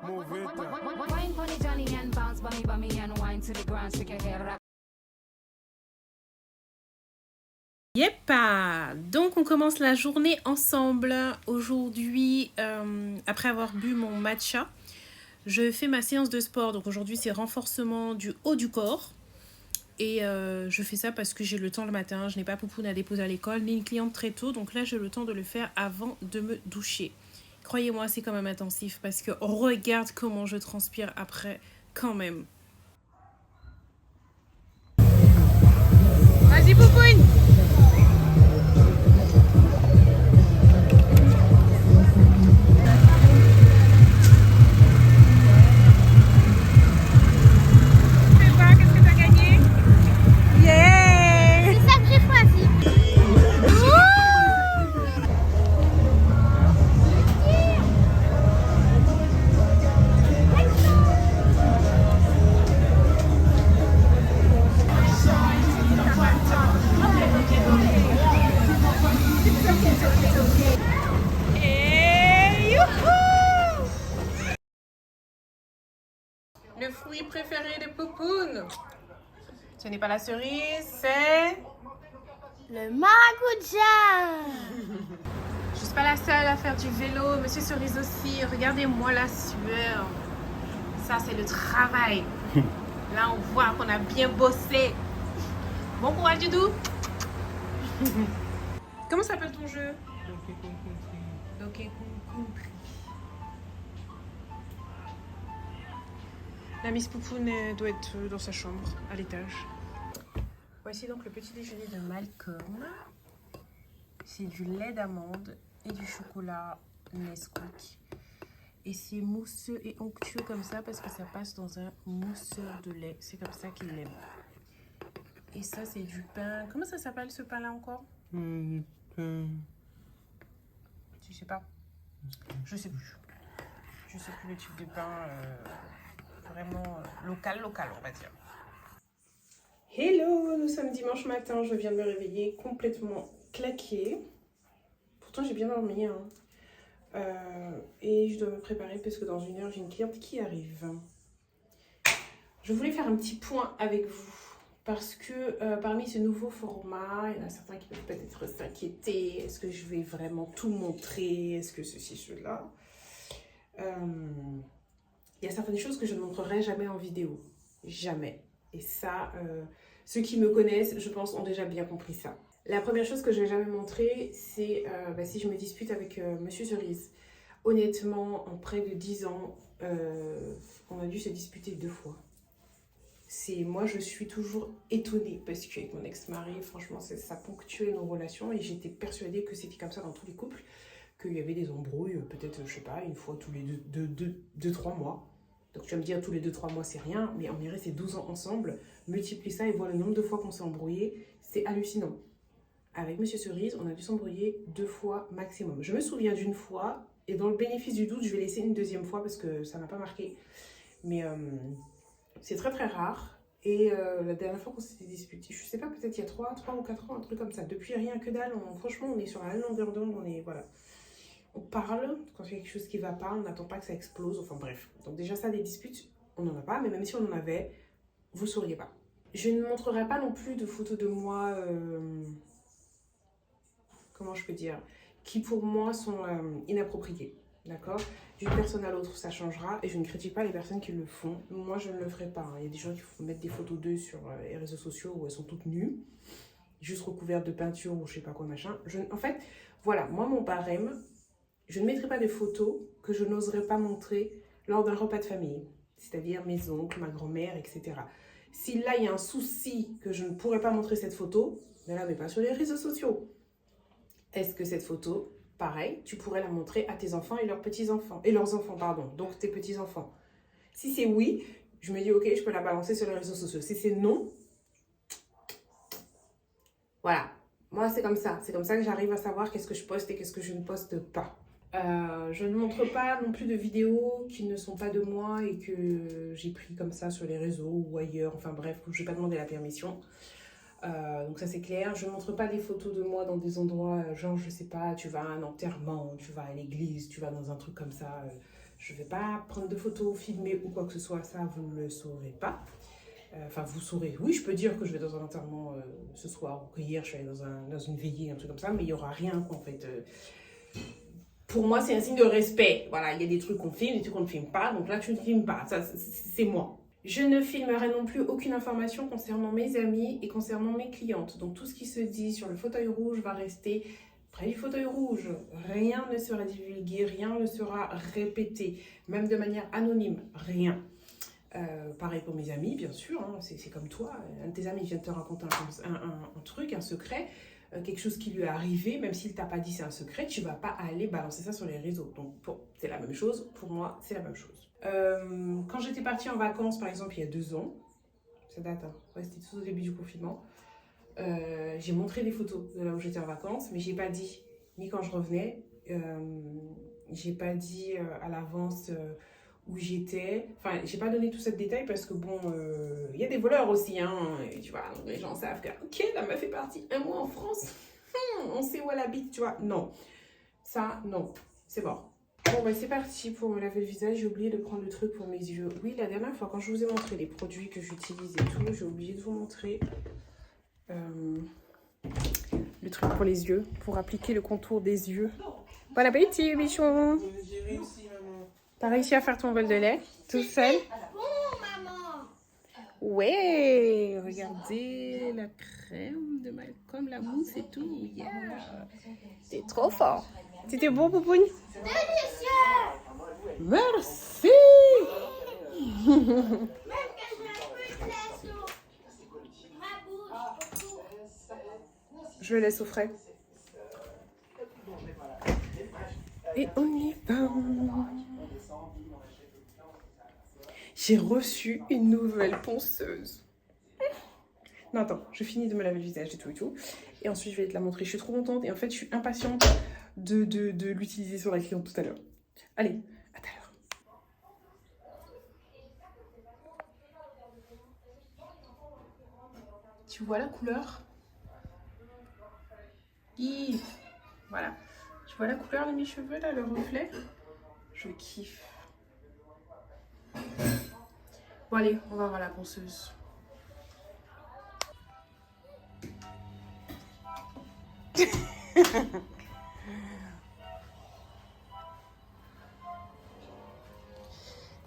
Move it. Wine for the Johnny and bounce bunny and wine to the ground, shake your hair. Yep, donc on commence la journée ensemble. Aujourd'hui, après avoir bu mon matcha, je fais ma séance de sport. Donc aujourd'hui, c'est renforcement du haut du corps. Et je fais ça parce que j'ai le temps le matin. Je n'ai pas Poupoune à déposer à l'école, ni une cliente très tôt. Donc là, j'ai le temps de le faire avant de me doucher. Croyez-moi, c'est quand même intensif parce que regarde comment je transpire après quand même. Vas-y, Poupoune! Le fruit préféré de Poupoune, ce n'est pas la cerise, c'est le maracuja. Je suis pas la seule à faire du vélo, Monsieur Cerise aussi. Regardez-moi la sueur. Ça, c'est le travail. Là, on voit qu'on a bien bossé. Bon courage, Doudou. Comment s'appelle ton jeu? Donkey Kong Country. La Miss Poupoune doit être dans sa chambre, à l'étage. Voici donc le petit déjeuner de Malcolm. C'est du lait d'amande et du chocolat Nesquik. Et c'est mousseux et onctueux comme ça parce que ça passe dans un mousseur de lait. C'est comme ça qu'il l'aime. Et ça, c'est du pain. Comment ça s'appelle ce pain-là encore? Tu sais pas? Je sais plus. Je sais plus le type de pain. Vraiment local, on va dire. Hello, nous sommes dimanche matin, je viens de me réveiller complètement claquée. Pourtant j'ai bien dormi, hein. Et je dois me préparer parce que dans une heure j'ai une cliente qui arrive. Je voulais faire un petit point avec vous parce que parmi ce nouveau format, il y en a certains qui peuvent peut-être s'inquiéter. Est-ce que je vais vraiment tout montrer? Est-ce que ceci, cela? Il y a certaines choses que je ne montrerai jamais en vidéo. Jamais. Et ça, ceux qui me connaissent, je pense, ont déjà bien compris ça. La première chose que je n'ai jamais montré, c'est si je me dispute avec Monsieur Cerise. Honnêtement, en près de 10 ans, on a dû se disputer 2 fois. Moi, je suis toujours étonnée parce qu'avec mon ex-mari, franchement, ça ponctuait nos relations et j'étais persuadée que c'était comme ça dans tous les couples, qu'il y avait des embrouilles, peut-être, je sais pas, une fois tous les 2-3 mois. Donc tu vas me dire, tous les 2-3 mois, c'est rien, mais on est resté 12 ans ensemble, multiplie ça et vois le nombre de fois qu'on s'est embrouillé, c'est hallucinant. Avec Monsieur Cerise, on a dû s'embrouiller 2 fois maximum. Je me souviens d'une fois, et dans le bénéfice du doute, je vais laisser une deuxième fois parce que ça m'a pas marqué. Mais c'est très très rare. Et la dernière fois qu'on s'était disputé, je sais pas, peut-être il y a 3 ou 4 ans, un truc comme ça. Depuis, rien que dalle, franchement, on est sur la même longueur d'onde, voilà. On parle, quand il y a quelque chose qui ne va pas, on n'attend pas que ça explose, enfin bref. Donc déjà ça, des disputes, on n'en a pas, mais même si on en avait, vous ne sauriez pas. Je ne montrerai pas non plus de photos de moi, comment je peux dire, qui pour moi sont inappropriées, d'accord? D'une personne à l'autre, ça changera, et je ne critique pas les personnes qui le font. Moi, je ne le ferai pas, hein. Il y a des gens qui mettent des photos d'eux sur les réseaux sociaux où elles sont toutes nues, juste recouvertes de peinture ou je sais pas quoi, machin. En fait, voilà, moi, mon barème, je ne mettrai pas de photos que je n'oserais pas montrer lors d'un repas de famille, c'est-à-dire mes oncles, ma grand-mère, etc. Si là, il y a un souci que je ne pourrais pas montrer cette photo, ne la mets pas sur les réseaux sociaux. Est-ce que cette photo, pareil, tu pourrais la montrer à tes enfants et leurs petits-enfants, et leurs enfants, pardon, donc tes petits-enfants? Si c'est oui, je me dis, ok, je peux la balancer sur les réseaux sociaux. Si c'est non, voilà. Moi, c'est comme ça. C'est comme ça que j'arrive à savoir qu'est-ce que je poste et qu'est-ce que je ne poste pas. Je ne montre pas non plus de vidéos qui ne sont pas de moi et que j'ai pris comme ça sur les réseaux ou ailleurs, enfin bref, où je n'ai pas demandé la permission. Donc ça c'est clair. Je ne montre pas des photos de moi dans des endroits, genre je sais pas, tu vas à un enterrement, tu vas à l'église, tu vas dans un truc comme ça. Je ne vais pas prendre de photos, filmer ou quoi que ce soit, ça vous ne le saurez pas. Enfin, vous saurez, oui, je peux dire que je vais dans un enterrement ce soir, ou que hier je suis allée dans une veillée, un truc comme ça, mais il n'y aura rien quoi, en fait. Pour moi, c'est un signe de respect. Voilà, il y a des trucs qu'on filme, des trucs qu'on ne filme pas, donc là, tu ne filmes pas, ça, c'est moi. Je ne filmerai non plus aucune information concernant mes amis et concernant mes clientes. Donc, tout ce qui se dit sur le fauteuil rouge va rester près du fauteuil rouge. Rien ne sera divulgué, rien ne sera répété, même de manière anonyme, rien. Pareil pour mes amis, bien sûr, hein, c'est comme toi. Un de tes amis vient de te raconter un truc, un secret, quelque chose qui lui est arrivé, même s'il ne t'a pas dit c'est un secret, tu ne vas pas aller balancer ça sur les réseaux. Donc, c'est la même chose. Pour moi, c'est la même chose. Quand j'étais partie en vacances, par exemple, il y a 2 ans, ça date, hein, ouais, c'était tout au début du confinement, j'ai montré des photos de là où j'étais en vacances, mais je n'ai pas dit, ni quand je revenais, je n'ai pas dit à l'avance où j'étais. Enfin, j'ai pas donné tout ce détail parce que bon, il y a des voleurs aussi, hein, et tu vois, les gens savent que, ok, la meuf est partie 1 mois en France, on sait où elle habite, tu vois. Non, ça, non, c'est mort. Bon, bah c'est parti pour me laver le visage. J'ai oublié de prendre le truc pour mes yeux. Oui, la dernière fois, quand je vous ai montré les produits que j'utilise et tout, j'ai oublié de vous montrer le truc pour les yeux, pour appliquer le contour des yeux. Bon appétit, bichon. J'ai réussi, maman. T'as réussi à faire ton bol de lait tout seul? Bon, maman. Ouais, regardez la crème de Malcolm, la mousse et tout. Yeah. C'est trop fort. C'était bon, Poupoune? Délicieux. Merci. Même que je mets un peu de lait sur ma bouche. Je le laisse au frais. Et on y va. J'ai reçu une nouvelle ponceuse. Non, attends, je finis de me laver le visage et tout et tout. Et ensuite, je vais te la montrer. Je suis trop contente. Et en fait, je suis impatiente de l'utiliser sur la cliente tout à l'heure. Allez, à tout à l'heure. Tu vois la couleur? Voilà. Tu vois la couleur de mes cheveux là, le reflet? Je kiffe. Bon allez, on va voir la ponceuse.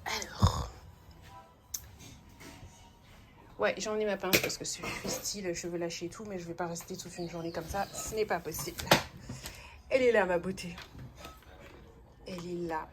Alors. Ouais, j'en ai ma pince parce que c'est style, cheveux lâchés et tout, mais je vais pas rester toute une journée comme ça. Ce n'est pas possible. Elle est là, ma beauté. Elle est là.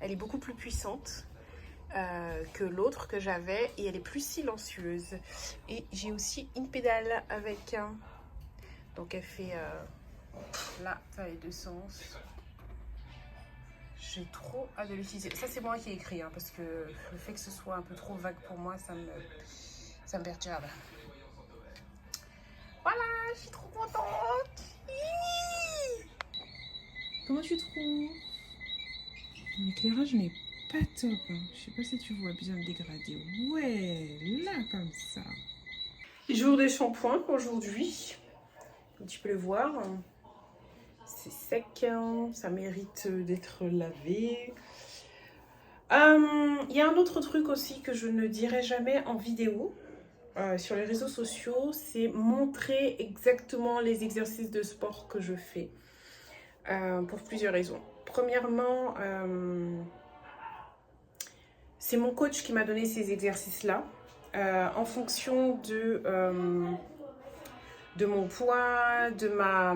Elle est beaucoup plus puissante que l'autre que j'avais et elle est plus silencieuse. Et j'ai aussi une pédale avec un. Donc elle fait là, ça a les 2 sens. J'ai trop hâte de l'utiliser. Ça, c'est moi qui ai écrit, hein, parce que le fait que ce soit un peu trop vague pour moi, ça me perturbe. Voilà, je suis trop contente. Comment tu trouves? L'éclairage n'est pas top. Hein. Je sais pas si tu vois bien le dégradé. Ouais, là, comme ça. Jour de shampoing aujourd'hui. Comme tu peux le voir. C'est sec. Hein. Ça mérite d'être lavé. Il y a un autre truc aussi que je ne dirai jamais en vidéo. Sur les réseaux sociaux, c'est montrer exactement les exercices de sport que je fais. Pour plusieurs raisons. Premièrement, c'est mon coach qui m'a donné ces exercices-là. En fonction de mon poids, de ma,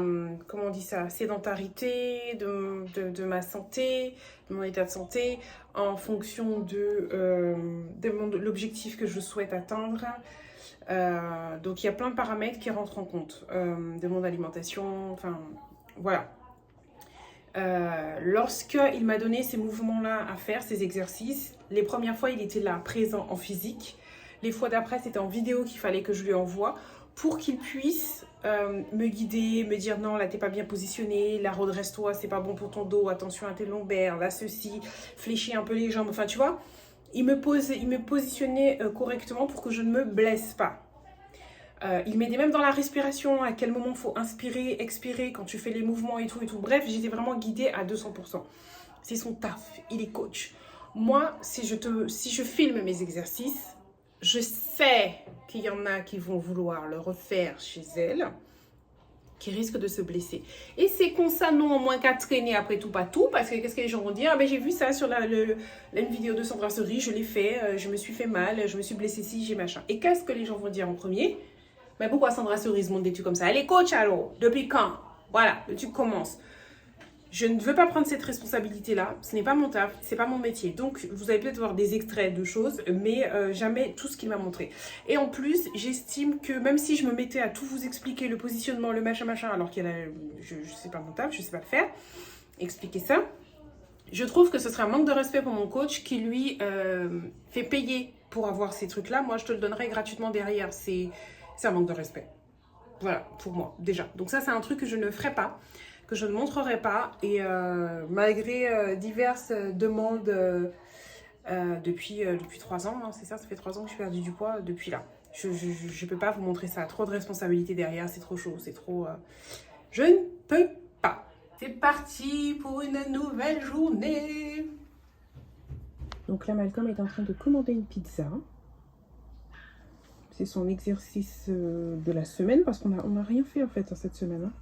comment on dit ça, sédentarité, de ma santé, de mon état de santé, en fonction de l'objectif que je souhaite atteindre. Donc il y a plein de paramètres qui rentrent en compte, de mon alimentation, enfin voilà. Lorsqu'il m'a donné ces mouvements-là à faire, ces exercices, les premières fois il était là, présent en physique. Les fois d'après c'était en vidéo qu'il fallait que je lui envoie pour qu'il puisse me guider, me dire non là t'es pas bien positionné, là redresse-toi, c'est pas bon pour ton dos, attention à tes lombaires, là ceci, fléchis un peu les jambes, enfin tu vois. Il me positionnait correctement pour que je ne me blesse pas. Il m'aidait même dans la respiration, à quel moment il faut inspirer, expirer, quand tu fais les mouvements et tout. Bref, j'étais vraiment guidée à 200%. C'est son taf. Il est coach. Moi, si je filme mes exercices, je sais qu'il y en a qui vont vouloir le refaire chez elle, qui risquent de se blesser. Et c'est comme ça, non, au moins qu'à traîner après tout, pas tout, parce que qu'est-ce que les gens vont dire? Ah ben, j'ai vu ça sur la vidéo de Sandra Seri, je l'ai fait, je me suis fait mal, je me suis blessée si j'ai machin. Et qu'est-ce que les gens vont dire en premier? Mais pourquoi Sandra Seri se monte des trucs comme ça? Elle est coach alors, depuis quand? Voilà, le truc commence. Je ne veux pas prendre cette responsabilité-là. Ce n'est pas mon taf, c'est pas mon métier. Donc, vous allez peut-être voir des extraits de choses, mais jamais tout ce qu'il m'a montré. Et en plus, j'estime que même si je me mettais à tout vous expliquer, le positionnement, le machin, alors qu'il y a je sais pas mon taf, je sais pas le faire, expliquer ça, je trouve que ce serait un manque de respect pour mon coach qui, lui, fait payer pour avoir ces trucs-là. Moi, je te le donnerai gratuitement derrière. C'est un manque de respect. Voilà, pour moi, déjà. Donc ça, c'est un truc que je ne ferai pas, que je ne montrerai pas. Et malgré diverses demandes depuis 3 ans, hein, c'est ça, ça fait 3 ans que j'ai perdu du poids depuis là. Je ne peux pas vous montrer ça. Trop de responsabilité derrière, c'est trop chaud, c'est trop... Je ne peux pas. C'est parti pour une nouvelle journée. Donc là, Malcolm est en train de commander une pizza. C'est son exercice de la semaine parce qu'on a rien fait en fait cette semaine. Hein.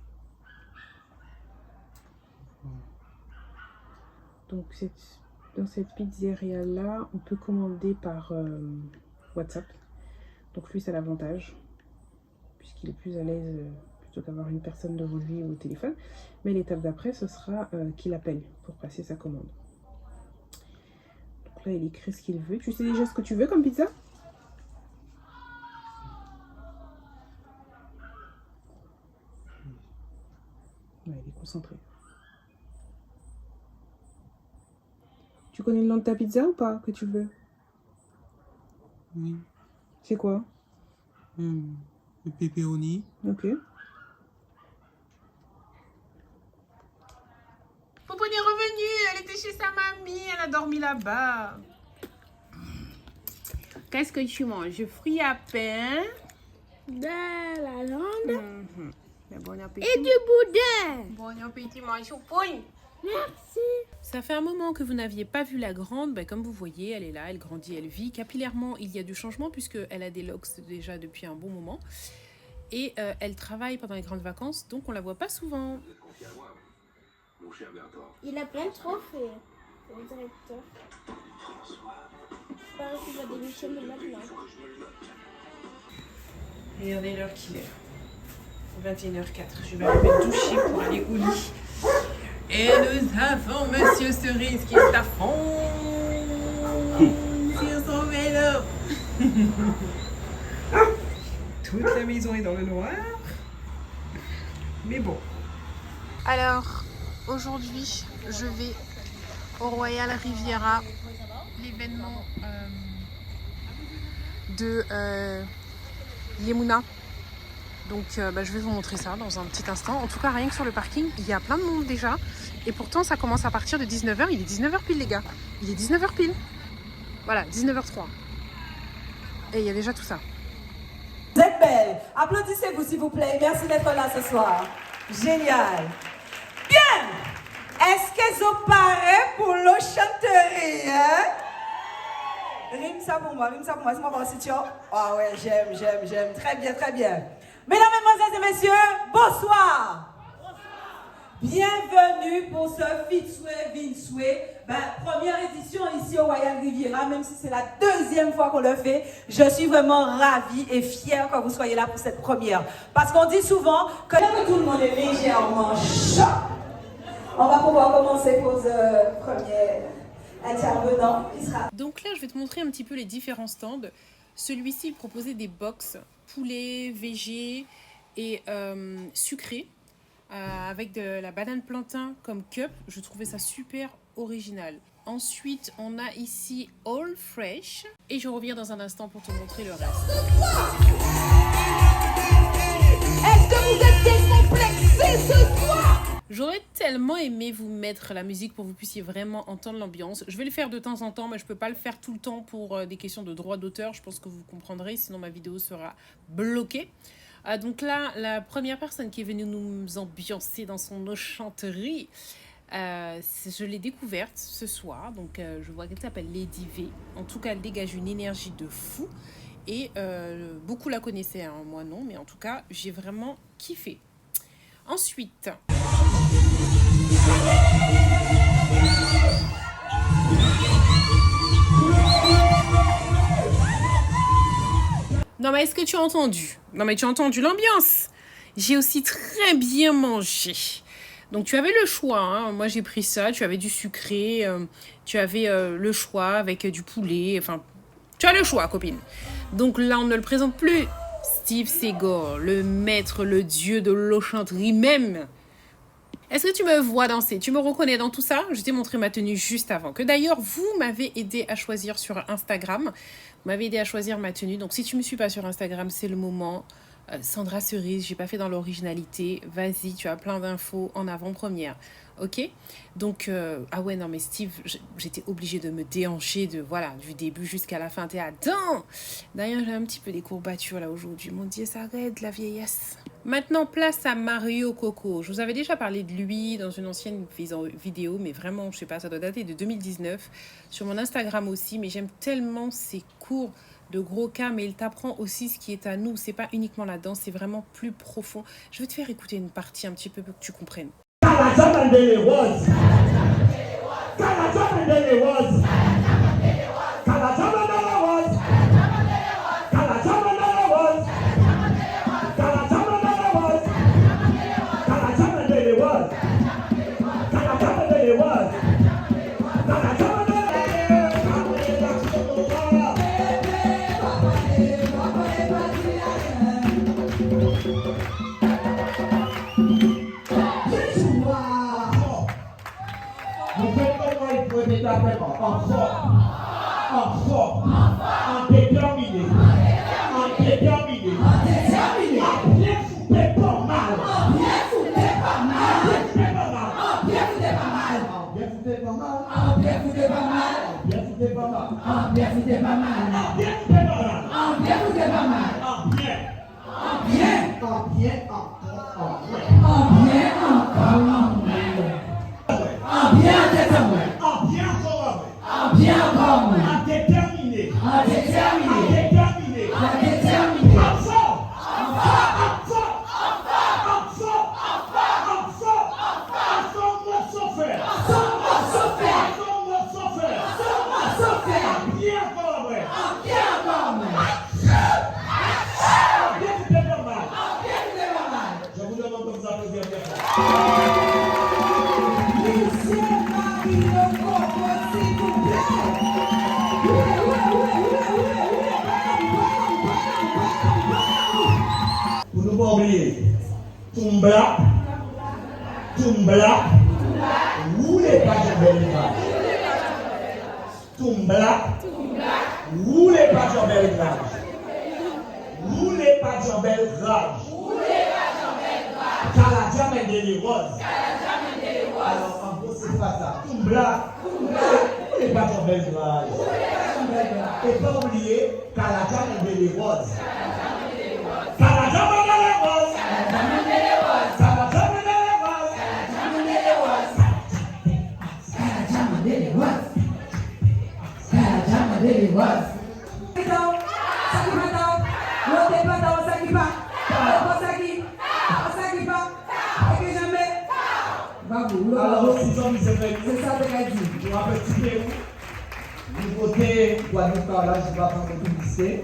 Donc dans cette pizzeria là, on peut commander par WhatsApp. Donc lui, c'est l'avantage puisqu'il est plus à l'aise plutôt qu'avoir une personne devant lui au téléphone. Mais l'étape d'après, ce sera qu'il appelle pour passer sa commande. Donc là, il écrit ce qu'il veut. Tu sais déjà ce que tu veux comme pizza? Ouais, il est concentré. Tu connais le nom de ta pizza ou pas que tu veux? Oui. C'est quoi? Le pepperoni. Ok. Pouponi est revenue, elle était chez sa mamie, elle a dormi là-bas. Qu'est-ce que tu manges? Fruits à pain. De la viande Bon appétit. et du boudin. Bon appétit, ma choupoune. Merci. Ça fait un moment que vous n'aviez pas vu la grande, ben comme vous voyez, elle est là, elle grandit, elle vit. Capillairement, il y a du changement puisqu'elle a des locks déjà depuis un bon moment. Et elle travaille pendant les grandes vacances, donc on la voit pas souvent. Il a plein de trophées, le directeur. Je parie qu'il va démissionner maintenant. Regardez l'heure qu'il est. 21h04. Je vais aller me doucher pour aller au lit. Et nous avons Monsieur Cerise qui est à fond sur son vélo. Toute la maison est dans le noir. Mais bon. Alors, aujourd'hui, je vais au Royal Riviera, l'événement de Yemuna. Donc je vais vous montrer ça dans un petit instant. En tout cas, rien que sur le parking, il y a plein de monde déjà. Et pourtant, ça commence à partir de 19h. Il est 19h pile, les gars. Il est 19h pile. Voilà, 19h03. Et il y a déjà tout ça. Vous êtes belle. Applaudissez-vous, s'il vous plaît. Merci d'être là ce soir. Génial. Bien. Est-ce qu'elles ont paré pour le chanterie, hein? Rime ça pour moi, C'est moi, Constitution. Ah ouais, j'aime. Très bien, très bien. Mesdames, Mesdemoiselles et Messieurs, bonsoir. Bienvenue pour ce Fitzway Vinsway, première édition ici au Royal Riviera, même si c'est la deuxième fois qu'on le fait. Je suis vraiment ravie et fière que vous soyez là pour cette première. Parce qu'on dit souvent que tout le monde est légèrement chaud. On va pouvoir commencer pour le premier intervenant qui sera... Donc là, je vais te montrer un petit peu les différents stands. Celui-ci proposait des box poulet, végé et sucré. Avec de la banane plantain comme cup, je trouvais ça super original. Ensuite, on a ici All Fresh et je reviens dans un instant pour te montrer le reste. Est-ce que vous êtes décomplexés ce soir? J'aurais tellement aimé vous mettre la musique pour que vous puissiez vraiment entendre l'ambiance. Je vais le faire de temps en temps, mais je ne peux pas le faire tout le temps pour des questions de droit d'auteur. Je pense que vous comprendrez, sinon ma vidéo sera bloquée. Donc là, la première personne qui est venue nous ambiancer dans son enchanterie, Je l'ai découverte ce soir, donc je vois qu'elle s'appelle Lady V. En tout cas, elle dégage une énergie de fou et beaucoup la connaissaient, hein, moi non, mais en tout cas, j'ai vraiment kiffé. Ensuite, non mais est-ce que tu as entendu? Non mais tu as entendu l'ambiance? J'ai aussi très bien mangé. Donc tu avais le choix, hein. Moi j'ai pris ça, tu avais du sucré, tu avais le choix avec du poulet, enfin tu as le choix copine. Donc là on ne le présente plus, Steve Seagal, le maître, le dieu de l'enchanterie même. Est-ce que tu me vois danser? Tu me reconnais dans tout ça? Je t'ai montré ma tenue juste avant, que d'ailleurs vous m'avez aidé à choisir sur Instagram. Vous m'avez aidé à choisir ma tenue, donc si tu ne me suis pas sur Instagram, c'est le moment. Sandra Cerise, j'ai pas fait dans l'originalité. Vas-y, tu as plein d'infos en avant-première. Ok? Donc, ah ouais, non, mais Steve, j'étais obligée de me déhancher voilà, du début jusqu'à la fin. T'es à dents! D'ailleurs, j'ai un petit peu des courbatures là aujourd'hui. Mon Dieu, ça arrête la vieillesse. Maintenant, place à Mario Coco. Je vous avais déjà parlé de lui dans une ancienne vidéo, mais vraiment, je sais pas, ça doit dater de 2019. Sur mon Instagram aussi, mais j'aime tellement ses cours de gros cas, mais il t'apprend aussi ce qui est à nous. C'est pas uniquement la danse, c'est vraiment plus profond. Je vais te faire écouter une partie un petit peu pour que tu comprennes.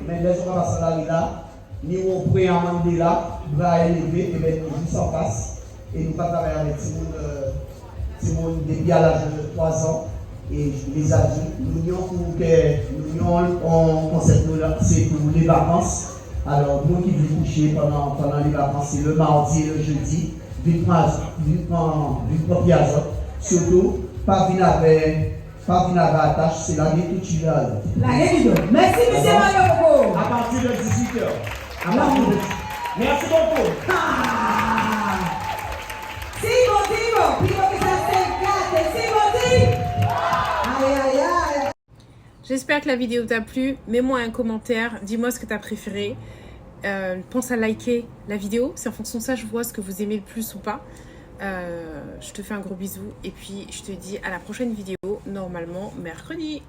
Mais les gens à Salariga, nous avons pris un Mandela, va élever, et bien nous juste en face. Et nous travaillons avec Simone depuis à l'âge de 3 ans. Et les adultes, nous avons concept c'est pour les vacances. Alors, nous qui voulons coucher pendant les vacances, c'est le mardi et le jeudi, du propre azot. Surtout, pas venir avec attache, c'est la vie tout tu veux. Merci, monsieur Mario. À partir de 18h. Merci beaucoup. J'espère que la vidéo t'a plu. Mets-moi un commentaire, dis-moi ce que tu as préféré. Pense à liker la vidéo, c'est en fonction de ça je vois ce que vous aimez le plus ou pas. Je te fais un gros bisou et puis je te dis à la prochaine vidéo, normalement mercredi.